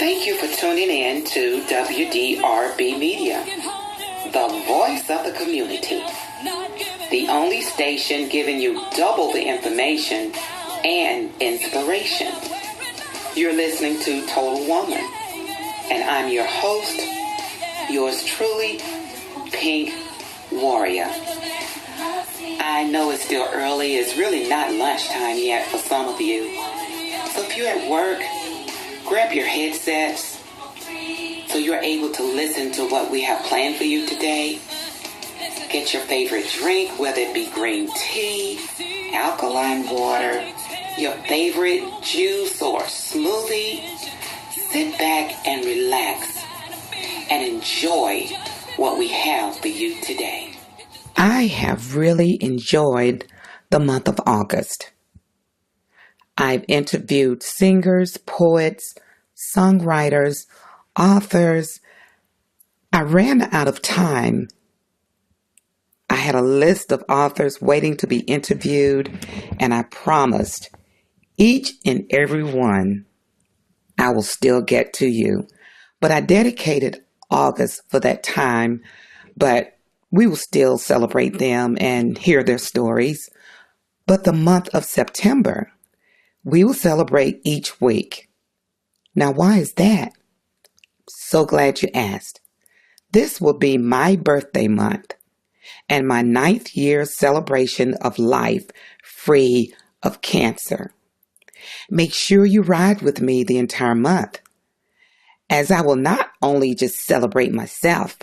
Thank you for tuning in to WDRB Media, the voice of the community. The only station giving you double the information and inspiration. You're listening to Total Woman, and I'm your host, yours truly, Pink Warrior. I know it's still early. It's really not lunchtime yet for some of you. So if you're at work, grab your headsets so you're able to listen to what we have planned for you today. Get your favorite drink, whether it be green tea, alkaline water, your favorite juice or smoothie. Sit back and relax and enjoy what we have for you today. I have really enjoyed the month of August. I've interviewed singers, poets, songwriters, authors. I ran out of time. I had a list of authors waiting to be interviewed, and I promised each and every one I will still get to you. But I dedicated August for that time, but we will still celebrate them and hear their stories. But the month of September, we will celebrate each week. Now, why is that? So glad you asked. This will be my birthday month and my 9th year celebration of life free of cancer. Make sure you ride with me the entire month, as I will not only just celebrate myself.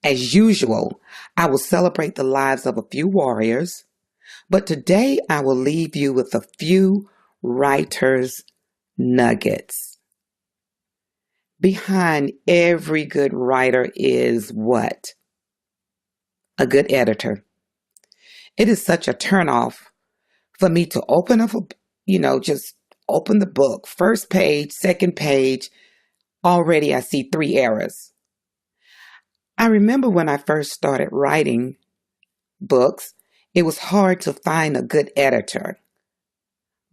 As usual, I will celebrate the lives of a few warriors, but today I will leave you with a few writer's nuggets. Behind every good writer is what? A good editor. It is such a turnoff for me to open up, just open the book. First page, second page, already I see 3 errors. I remember when I first started writing books, it was hard to find a good editor.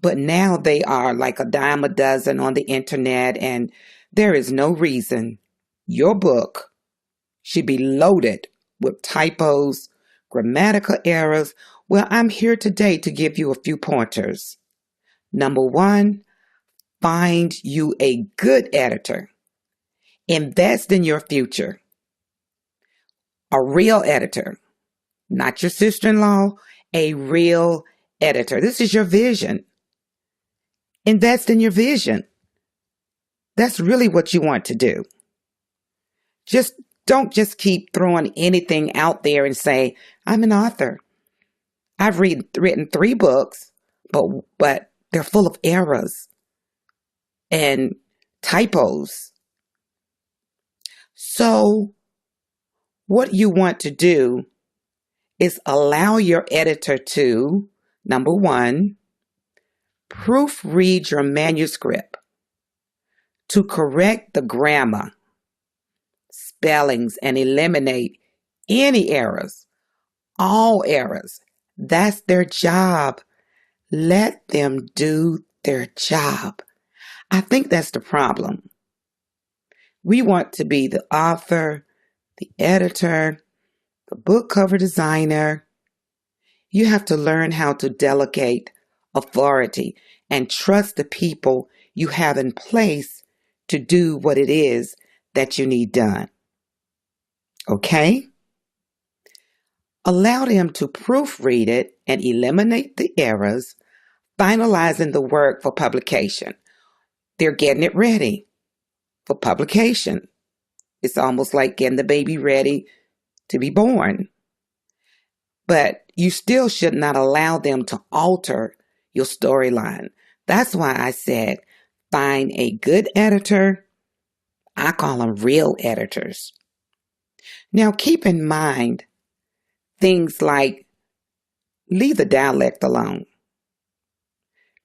But now they are like a dime a dozen on the internet, and there is no reason your book should be loaded with typos, grammatical errors. Well, I'm here today to give you a few pointers. Number 1, find you a good editor. Invest in your future. A real editor, not your sister-in-law, a real editor. This is your vision. Invest in your vision. That's really what you want to do. Don't just keep throwing anything out there and say, I'm an author. I've written 3 books, but they're full of errors and typos. So what you want to do is allow your editor to, number 1, proofread your manuscript to correct the grammar, spellings, and eliminate any errors, all errors. That's their job. Let them do their job. I think that's the problem. We want to be the author, the editor, the book cover designer. You have to learn how to delegate authority and trust the people you have in place to do what it is that you need done. Okay? Allow them to proofread it and eliminate the errors, finalizing the work for publication. They're getting it ready for publication. It's almost like getting the baby ready to be born. But you still should not allow them to alter your storyline. That's why I said, find a good editor. I call them real editors. Now keep in mind things like leave the dialect alone.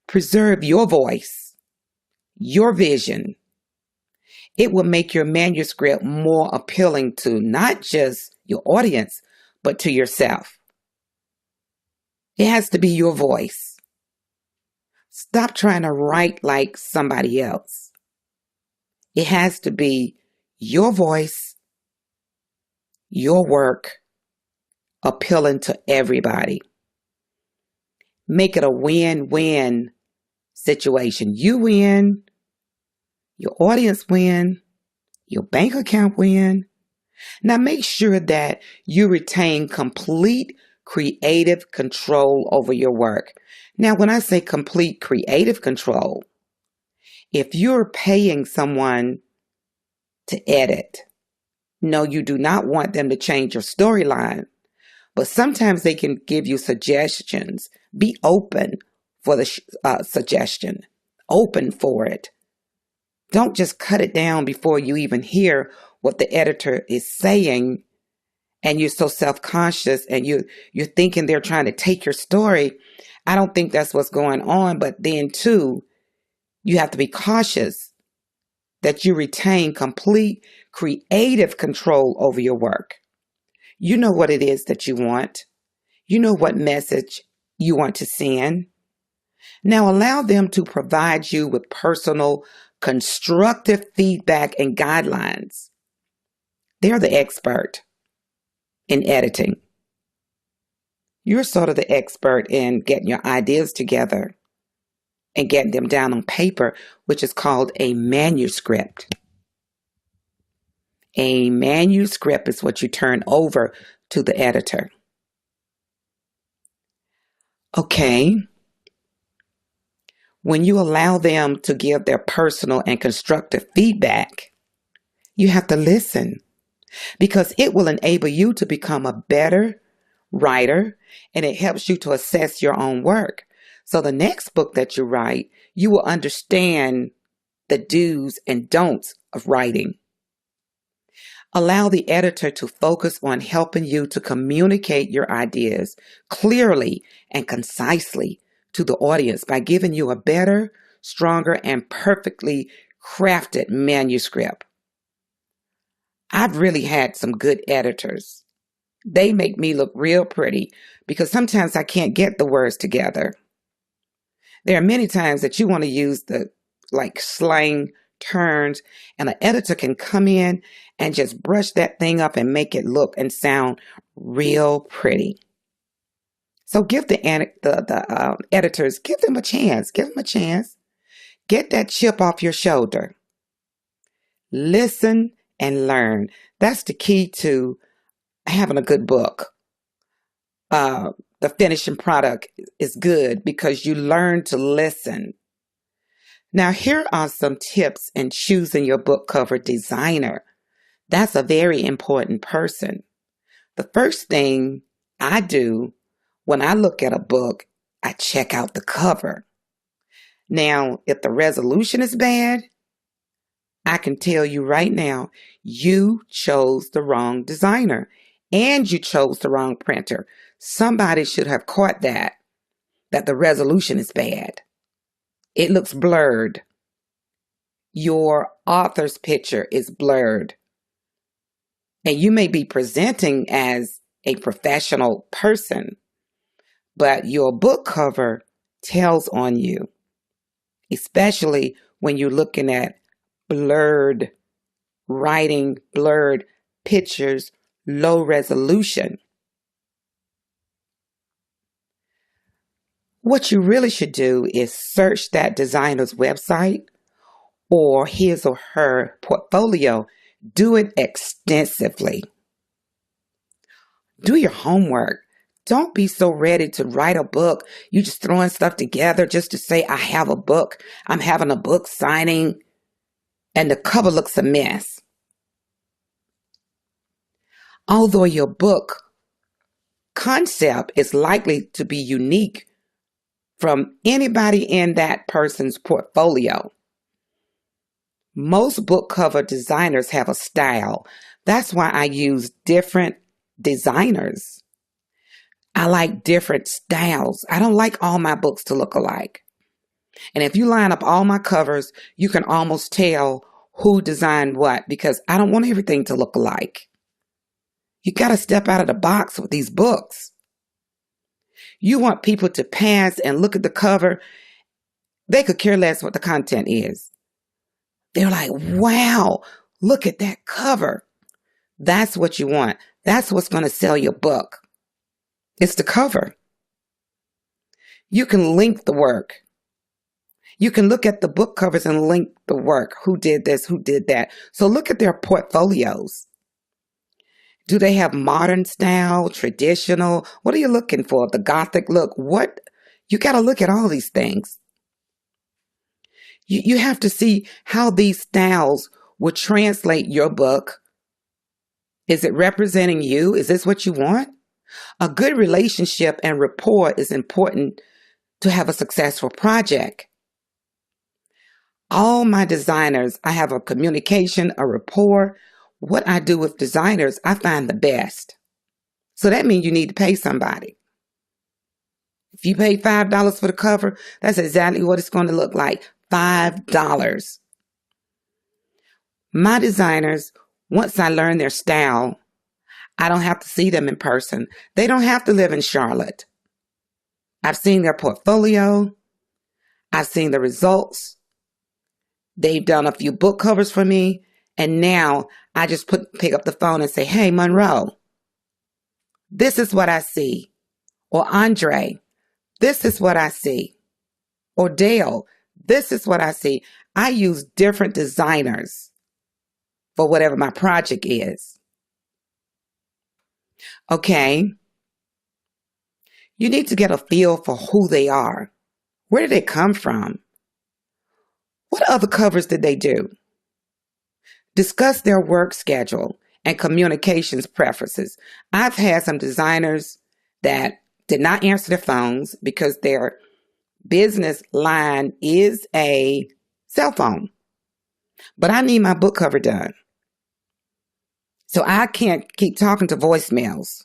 Preserve your voice, your vision. It will make your manuscript more appealing to not just your audience, but to yourself. It has to be your voice. Stop trying to write like somebody else. It has to be your voice, your work, appealing to everybody. Make it a win-win situation. You win, your audience win, your bank account win. Now make sure that you retain complete creative control over your work. Now, when I say complete creative control, if you're paying someone to edit, no, you do not want them to change your storyline, but sometimes they can give you suggestions. Be open for the suggestion. Open for it. Don't just cut it down before you even hear what the editor is saying, and you're so self-conscious and you're thinking they're trying to take your story. I don't think that's what's going on. But then too, you have to be cautious that you retain complete creative control over your work. You know what it is that you want. You know what message you want to send. Now allow them to provide you with personal, constructive feedback and guidelines. They're the expert in editing. You're sort of the expert in getting your ideas together and getting them down on paper, which is called a manuscript. A manuscript is what you turn over to the editor. Okay. When you allow them to give their personal and constructive feedback, you have to listen, because it will enable you to become a better writer, and it helps you to assess your own work. So the next book that you write, you will understand the do's and don'ts of writing. Allow the editor to focus on helping you to communicate your ideas clearly and concisely to the audience by giving you a better, stronger, and perfectly crafted manuscript. I've really had some good editors. They make me look real pretty, because sometimes I can't get the words together. There are many times that you want to use the slang terms, and an editor can come in and just brush that thing up and make it look and sound real pretty. So give the editors, give them a chance. Give them a chance. Get that chip off your shoulder. Listen and learn. That's the key to having a good book. The finishing product is good because you learn to listen. Now, here are some tips in choosing your book cover designer. That's a very important person. The first thing I do when I look at a book, I check out the cover. Now, if the resolution is bad, I can tell you right now, you chose the wrong designer and you chose the wrong printer. Somebody should have caught that the resolution is bad. It looks blurred. Your author's picture is blurred. And you may be presenting as a professional person, but your book cover tells on you, especially when you're looking at blurred writing, blurred pictures, low resolution. What you really should do is search that designer's website or his or her portfolio. Do it extensively. Do your homework. Don't be so ready to write a book. You just throwing stuff together just to say, I have a book. I'm having a book signing, and the cover looks a mess. Although your book concept is likely to be unique from anybody in that person's portfolio, most book cover designers have a style. That's why I use different designers. I like different styles. I don't like all my books to look alike. And if you line up all my covers, you can almost tell who designed what, because I don't want everything to look alike. You got to step out of the box with these books. You want people to pass and look at the cover. They could care less what the content is. They're like, wow, look at that cover. That's what you want. That's what's going to sell your book. It's the cover. You can link the work. You can look at the book covers and link the work. Who did this? Who did that? So look at their portfolios. Do they have modern style, traditional? What are you looking for? The Gothic look? What? You got to look at all these things. You have to see how these styles will translate your book. Is it representing you? Is this what you want? A good relationship and rapport is important to have a successful project. All my designers, I have a communication, a rapport. What I do with designers, I find the best. So that means you need to pay somebody. If you pay $5 for the cover, that's exactly what it's going to look like. $5. My designers, once I learn their style, I don't have to see them in person. They don't have to live in Charlotte. I've seen their portfolio. I've seen the results. They've done a few book covers for me. And now I just pick up the phone and say, hey, Monroe, this is what I see. Or Andre, this is what I see. Or Dale, this is what I see. I use different designers for whatever my project is. Okay. You need to get a feel for who they are. Where did they come from? What other covers did they do? Discuss their work schedule and communications preferences. I've had some designers that did not answer their phones because their business line is a cell phone. But I need my book cover done. So I can't keep talking to voicemails.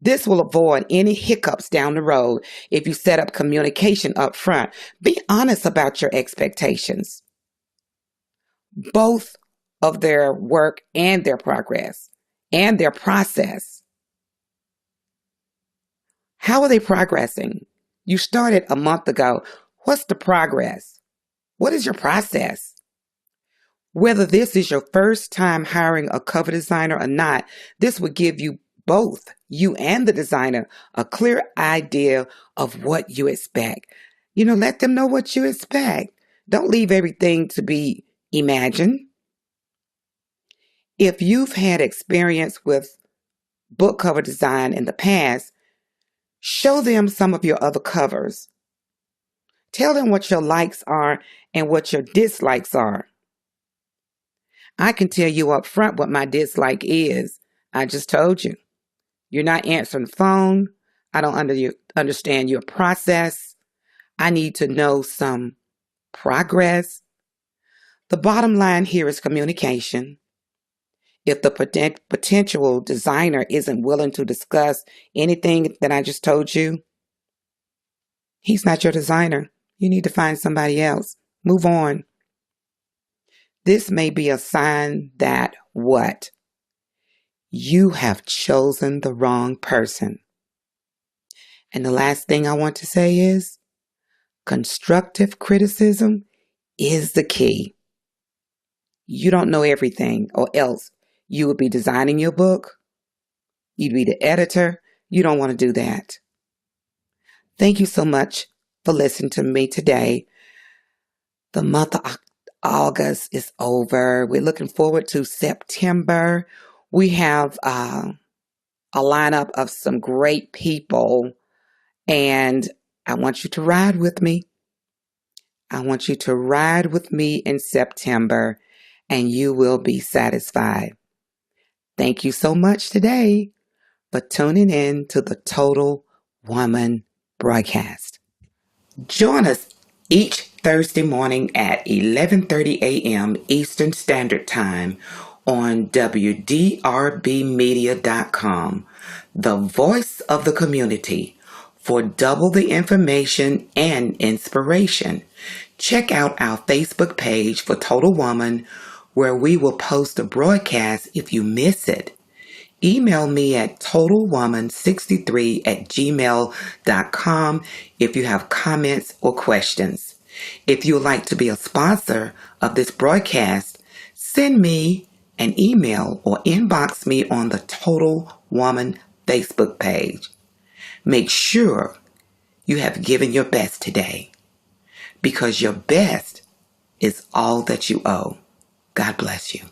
This will avoid any hiccups down the road if you set up communication up front. Be honest about your expectations, both of their work and their progress and their process. How are they progressing? You started a month ago. What's the progress? What is your process? Whether this is your first time hiring a cover designer or not, this will give you both, you and the designer, a clear idea of what you expect. Let them know what you expect. Don't leave everything to be imagined. If you've had experience with book cover design in the past, show them some of your other covers. Tell them what your likes are and what your dislikes are. I can tell you up front what my dislike is. I just told you. You're not answering the phone. I don't understand your process. I need to know some progress. The bottom line here is communication. If the potential designer isn't willing to discuss anything that I just told you, he's not your designer. You need to find somebody else. Move on. This may be a sign that what? You have chosen the wrong person. And the last thing I want to say is constructive criticism is the key. You don't know everything, or else you would be designing your book. You'd be the editor. You don't want to do that. Thank you so much for listening to me today. The month of August is over. We're looking forward to September. We have a lineup of some great people, and I want you to ride with me. I want you to ride with me in September, and you will be satisfied. Thank you so much today for tuning in to the Total Woman broadcast. Join us each Thursday morning at 11:30 a.m. Eastern Standard Time on WDRBmedia.com, the voice of the community, for double the information and inspiration. Check out our Facebook page for Total Woman, where we will post a broadcast if you miss it. Email me at totalwoman63@gmail.com if you have comments or questions. If you would like to be a sponsor of this broadcast, send me an email or inbox me on the Total Woman Facebook page. Make sure you have given your best today, because your best is all that you owe. God bless you.